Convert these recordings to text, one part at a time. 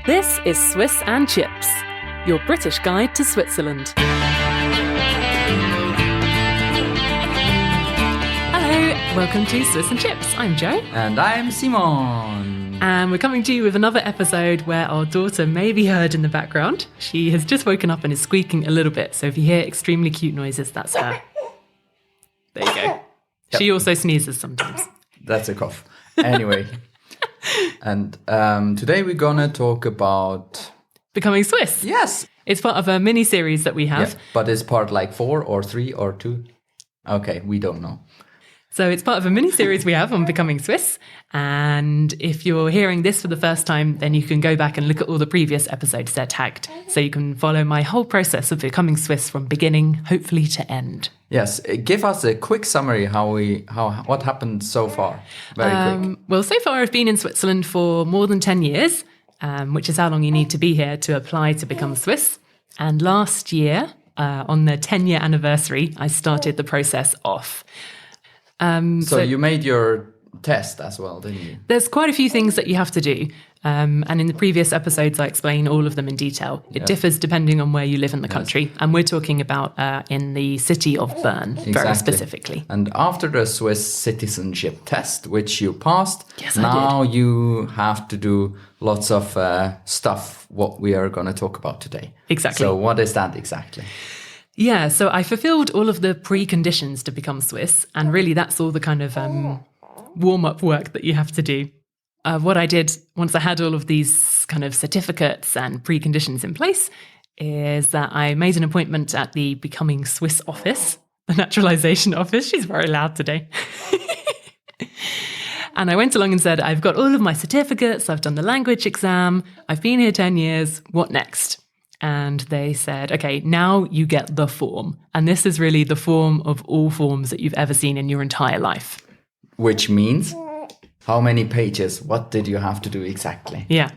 This is Swiss and Chips, your British guide to Switzerland. Hello, welcome to Swiss and Chips. I'm Joe. And I'm Simon. And we're coming to you with another episode where our daughter may be heard in the background. She has just woken up and is squeaking a little bit, so if you hear extremely cute noises, that's her. There you go. Yep. She also sneezes sometimes. That's a cough. Anyway. And today we're gonna talk about becoming Swiss. Yes. It's part of a mini-series that we have. Yeah, but it's part like 4 or 3 or 2? Okay, we don't know. So it's part of a mini-series we have on becoming Swiss. And if you're hearing this for the first time, then you can go back and look at all the previous episodes they're tagged. So you can follow my whole process of becoming Swiss from beginning, hopefully to end. Yes, give us a quick summary what happened so far. Very quick. Well, so far I've been in Switzerland for more than 10 years, which is how long you need to be here to apply to become Swiss. And last year, on the 10-year anniversary, I started the process off. So you made your test as well, didn't you? There's quite a few things that you have to do. And in the previous episodes, I explain all of them in detail. It differs depending on where you live in the country. And we're talking about in the city of Bern, very specifically. And after the Swiss citizenship test, which you passed, now you have to do lots of stuff, what we are going to talk about today. Exactly. So what is that exactly? Yeah, so I fulfilled all of the preconditions to become Swiss. And really, that's all the kind of warm-up work that you have to do. What I did once I had all of these kind of certificates and preconditions in place is that I made an appointment at the Becoming Swiss office, the naturalization office. She's very loud today. And I went along and said, I've got all of my certificates, I've done the language exam, I've been here 10 years, what next? And they said, okay, now you get the form. And this is really the form of all forms that you've ever seen in your entire life. Which means, how many pages? What did you have to do exactly? Yeah.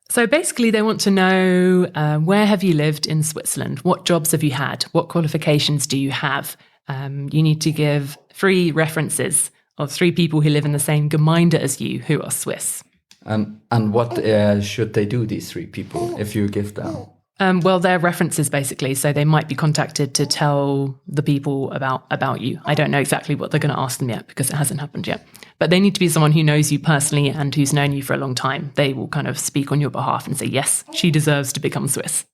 So basically, they want to know where have you lived in Switzerland? What jobs have you had? What qualifications do you have? You need to give 3 references of 3 people who live in the same Gemeinde as you who are Swiss. And what should they do, these 3 people, if you give them? Well, they're references, basically. So they might be contacted to tell the people about you. I don't know exactly what they're going to ask them yet because it hasn't happened yet. But they need to be someone who knows you personally and who's known you for a long time. They will kind of speak on your behalf and say, yes, she deserves to become Swiss.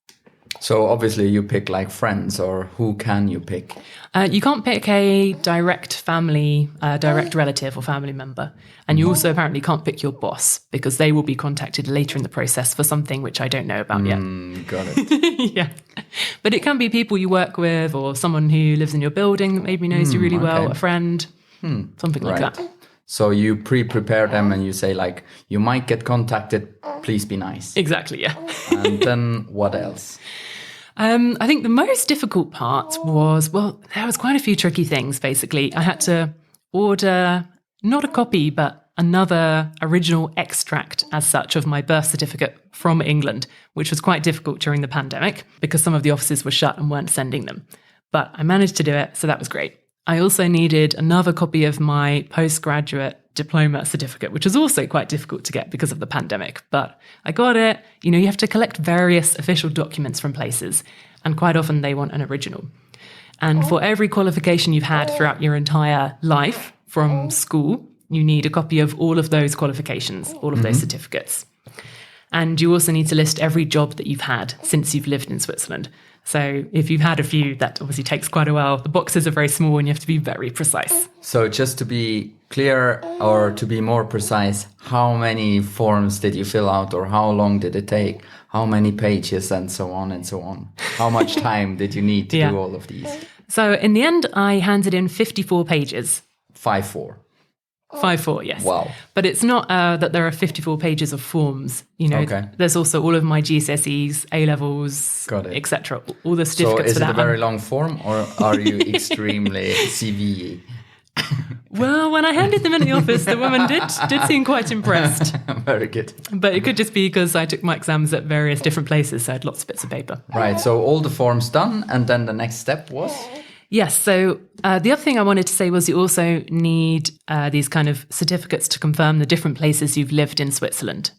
So obviously you pick like friends, or who can you pick? You can't pick a direct relative or family member. And you also apparently can't pick your boss because they will be contacted later in the process for something which I don't know about yet. Got it. Yeah. But it can be people you work with or someone who lives in your building that maybe knows you really well, a friend, something like that. So you prepare them and you say like, you might get contacted, please be nice. Exactly, yeah. And then what else? I think the most difficult part was, there was quite a few tricky things, basically. I had to order, not a copy, but another original extract as such of my birth certificate from England, which was quite difficult during the pandemic because some of the offices were shut and weren't sending them. But I managed to do it, so that was great. I also needed another copy of my postgraduate diploma certificate, which was also quite difficult to get because of the pandemic. But I got it. You know, you have to collect various official documents from places, and quite often they want an original. And for every qualification you've had throughout your entire life from school, you need a copy of all of those qualifications, all of those certificates. And you also need to list every job that you've had since you've lived in Switzerland. So if you've had a few, that obviously takes quite a while. The boxes are very small and you have to be very precise. So just to be clear, or to be more precise, how many forms did you fill out, or how long did it take? How many pages, and so on and so on? How much time did you need to do all of these? So in the end, I handed in 54 pages. 5-4. 5-4, yes. Wow. But it's not that there are 54 pages of forms. You know, there's also all of my GCSEs, A-levels, etc. All the certificates for that. So is it a very long form, or are you extremely CV? Well, when I handed them in the office, the woman did seem quite impressed. Very good. But it could just be because I took my exams at various different places, so I had lots of bits of paper. Right, so all the forms done, and then the next step was? Yes. So the other thing I wanted to say was you also need these kind of certificates to confirm the different places you've lived in Switzerland.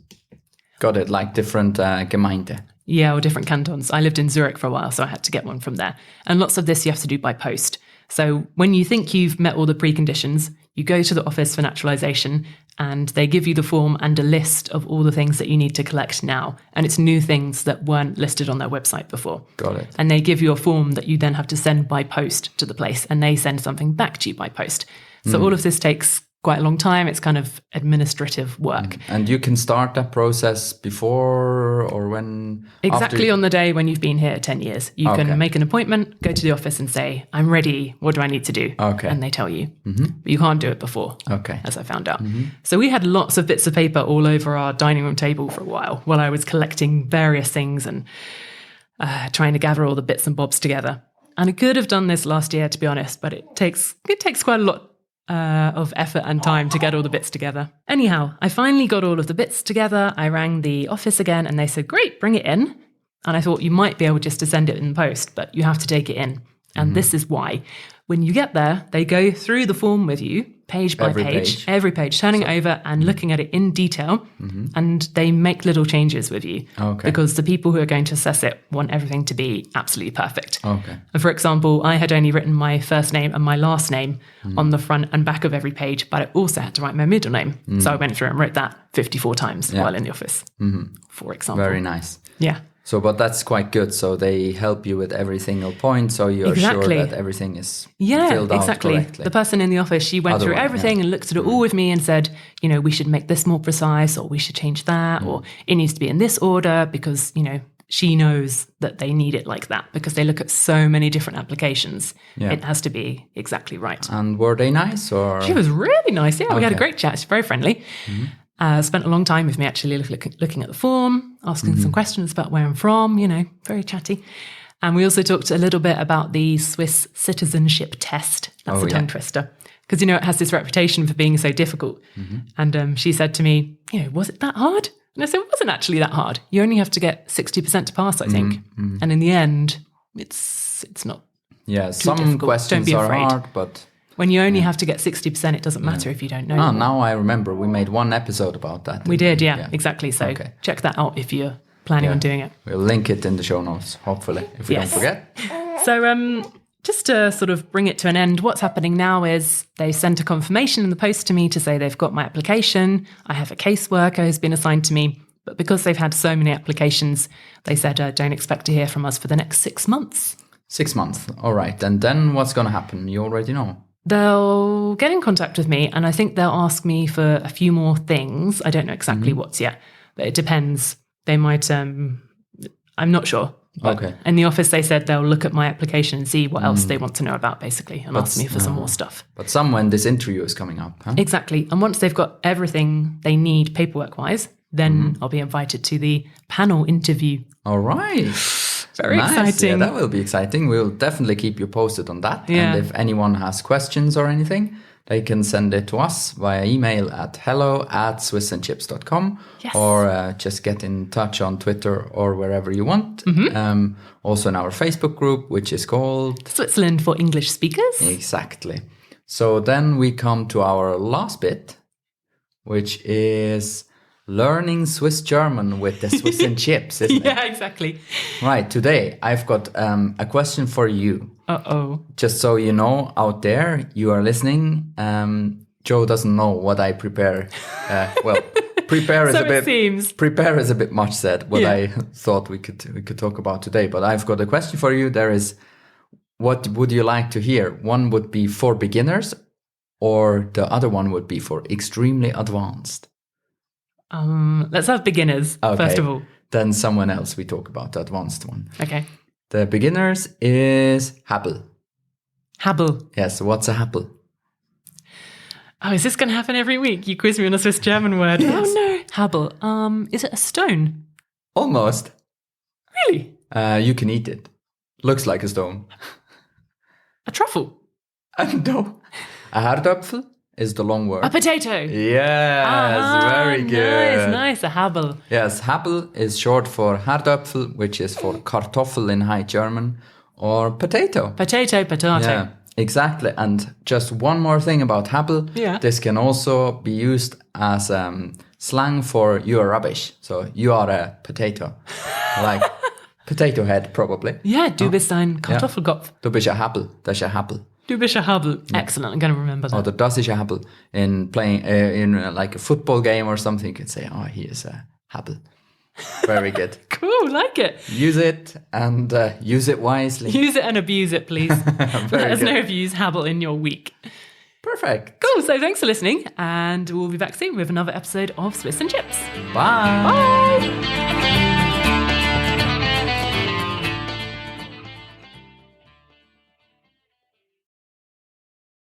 Got it, like different Gemeinde. Yeah, or different cantons. I lived in Zurich for a while, so I had to get one from there. And lots of this you have to do by post. So when you think you've met all the preconditions, you go to the Office for Naturalisation and they give you the form and a list of all the things that you need to collect now. And it's new things that weren't listed on their website before. Got it. And they give you a form that you then have to send by post to the place, and they send something back to you by post. So all of this takes quite a long time. It's kind of administrative work. And you can start that process before or when? Exactly on the day when you've been here 10 years. You can make an appointment, go to the office and say, I'm ready. What do I need to do? Okay. And they tell you. But you can't do it before, as I found out. So we had lots of bits of paper all over our dining room table for a while I was collecting various things and trying to gather all the bits and bobs together. And I could have done this last year, to be honest, but it takes quite a lot of effort and time to get all the bits together. Anyhow, I finally got all of the bits together. I rang the office again and they said, great, bring it in. And I thought you might be able just to send it in the post, but you have to take it in. And this is why. When you get there, they go through the form with you, page by every page, turning it over and looking at it in detail. And they make little changes with you because the people who are going to assess it want everything to be absolutely perfect. And for example, I had only written my first name and my last name on the front and back of every page, but I also had to write my middle name. So I went through and wrote that 54 times while in the office, for example. Very nice. Yeah. So, but that's quite good. So they help you with every single point. So you're sure that everything is filled out correctly. The person in the office, she went through everything and looked at it all with me and said, you know, we should make this more precise, or we should change that, or it needs to be in this order because, you know, she knows that they need it like that because they look at so many different applications. It has to be exactly right. And were they nice? Or she was really nice. Yeah, we had a great chat. She's very friendly. Spent a long time with me actually looking at the form, asking some questions about where I'm from, you know, very chatty. And we also talked a little bit about the Swiss citizenship test. That's a tongue twister. Because, you know, it has this reputation for being so difficult. And she said to me, you know, was it that hard? And I said, it wasn't actually that hard. You only have to get 60% to pass, I think. And in the end, it's not too some difficult. questions are hard, but when you only have to get 60%, it doesn't matter if you don't know. Now I remember. We made one episode about that. We did, exactly. So check that out if you're planning on doing it. We'll link it in the show notes, hopefully, if we don't forget. So just to sort of bring it to an end, what's happening now is they sent a confirmation in the post to me to say they've got my application. I have a caseworker who's been assigned to me. But because they've had so many applications, they said, don't expect to hear from us for the next 6 months. 6 months. All right. And then what's going to happen? You already know. They'll get in contact with me and I think they'll ask me for a few more things. I don't know exactly what's yet, but it depends. They might, I'm not sure. But in the office, they said they'll look at my application and see what else they want to know about, basically, and ask me for some more stuff. But when this interview is coming up, huh? Exactly. And once they've got everything they need paperwork-wise, then I'll be invited to the panel interview. All right. Very exciting. Yeah, that will be exciting. We'll definitely keep you posted on that. Yeah. And if anyone has questions or anything, they can send it to us via email at hello@swissandchips.com or just get in touch on Twitter or wherever you want. Also in our Facebook group, which is called Switzerland for English Speakers. Exactly. So then we come to our last bit, which is learning Swiss German with the Swiss and Chips, isn't it? Yeah, exactly. Right. Today, I've got a question for you. Uh-oh. Just so you know, out there, you are listening. Joe doesn't know what I prepare. Prepare is so it seems. Prepare is a bit much said. What I thought we could talk about today. But I've got a question for you. There is, what would you like to hear? One would be for beginners, or the other one would be for extremely advanced. Let's have beginners, first of all. Then someone else we talk about, the advanced one. Okay. The beginners is Häbel. Häbel. Yes, what's a Häbel? Oh, is this going to happen every week? You quiz me on a Swiss German word. Yes. Oh no. Häbel. Is it a stone? Almost. Really? You can eat it. Looks like a stone. A truffle? No. A hardapfel is the long word. A potato. Yes, very good. Nice. A Häbel. Yes, Häbel is short for hardapfel, which is for Kartoffel in High German, or potato. Potato. Yeah, exactly. And just one more thing about Häbel. Yeah. This can also be used as slang for you are rubbish. So you are a potato. Like potato head, probably. Yeah, du bist ein Kartoffelkopf. Du bist ein Häbel. Das ist ein Häbel. Du bist ein Häbel. Excellent. I'm going to remember that. Or das ist ein Häbel. In playing like a football game or something, you could say, oh, he is a Häbel. Very good. Cool, like it. Use it and use it wisely. Use it and abuse it, please. Let us know if you use Häbel in your week. Perfect. Cool, so thanks for listening, and we'll be back soon with another episode of Swiss and Chips. Bye. Bye.